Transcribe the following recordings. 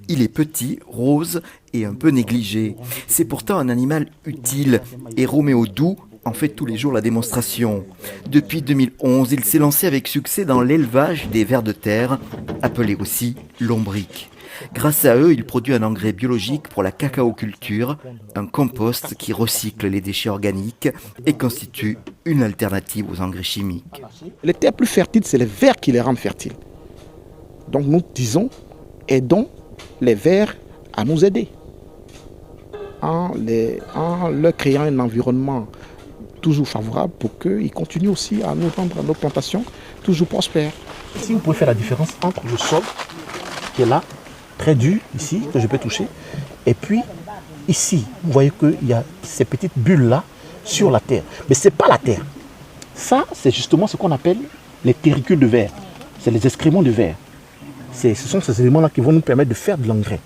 Il est petit, rose et un peu négligé. C'est pourtant un animal utile et Roméo Doux en fait tous les jours la démonstration. Depuis 2011, il s'est lancé avec succès dans l'élevage des vers de terre, appelés aussi lombrics. Grâce à eux, il produit un engrais biologique pour la cacaoculture, un compost qui recycle les déchets organiques et constitue une alternative aux engrais chimiques. Les terres plus fertiles, c'est les vers qui les rendent fertiles. Donc nous disons, aidons les vers à nous aider. En leur créant un environnement toujours favorable pour qu'ils continuent aussi à nous rendre nos plantations toujours prospères. Ici, vous pouvez faire la différence entre le sol qui est là, très dur, ici, que je peux toucher, et puis ici, vous voyez qu'il y a ces petites bulles-là sur la terre. Mais ce n'est pas la terre. Ça, c'est justement ce qu'on appelle les terricules de verre. C'est les excréments de verre. Ce sont ces éléments-là qui vont nous permettre de faire de l'engrais.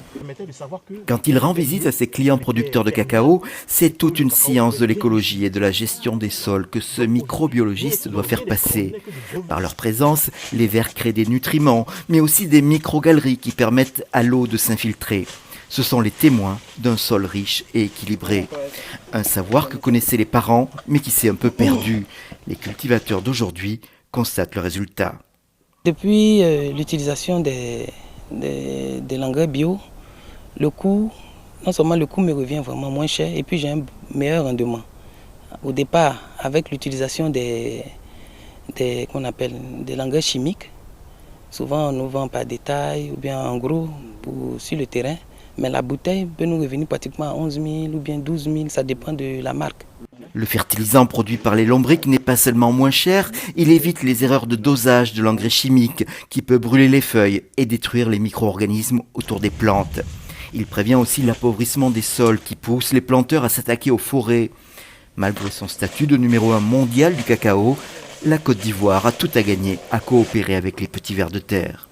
Quand il rend visite à ses clients producteurs de cacao, c'est toute une science de l'écologie et de la gestion des sols que ce microbiologiste doit faire passer. Par leur présence, les vers créent des nutriments, mais aussi des microgaleries qui permettent à l'eau de s'infiltrer. Ce sont les témoins d'un sol riche et équilibré. Un savoir que connaissaient les parents, mais qui s'est un peu perdu. Les cultivateurs d'aujourd'hui constatent le résultat. Depuis l'utilisation des engrais bio, non seulement le coût me revient vraiment moins cher, et puis j'ai un meilleur rendement. Au départ, avec l'utilisation des engrais chimiques, souvent on nous vend par détail ou bien en gros sur le terrain, mais la bouteille peut nous revenir pratiquement à 11 000 ou bien 12 000, ça dépend de la marque. Le fertilisant produit par les lombrics n'est pas seulement moins cher, il évite les erreurs de dosage de l'engrais chimique qui peut brûler les feuilles et détruire les micro-organismes autour des plantes. Il prévient aussi l'appauvrissement des sols qui pousse les planteurs à s'attaquer aux forêts. Malgré son statut de numéro 1 mondial du cacao, la Côte d'Ivoire a tout à gagner à coopérer avec les petits vers de terre.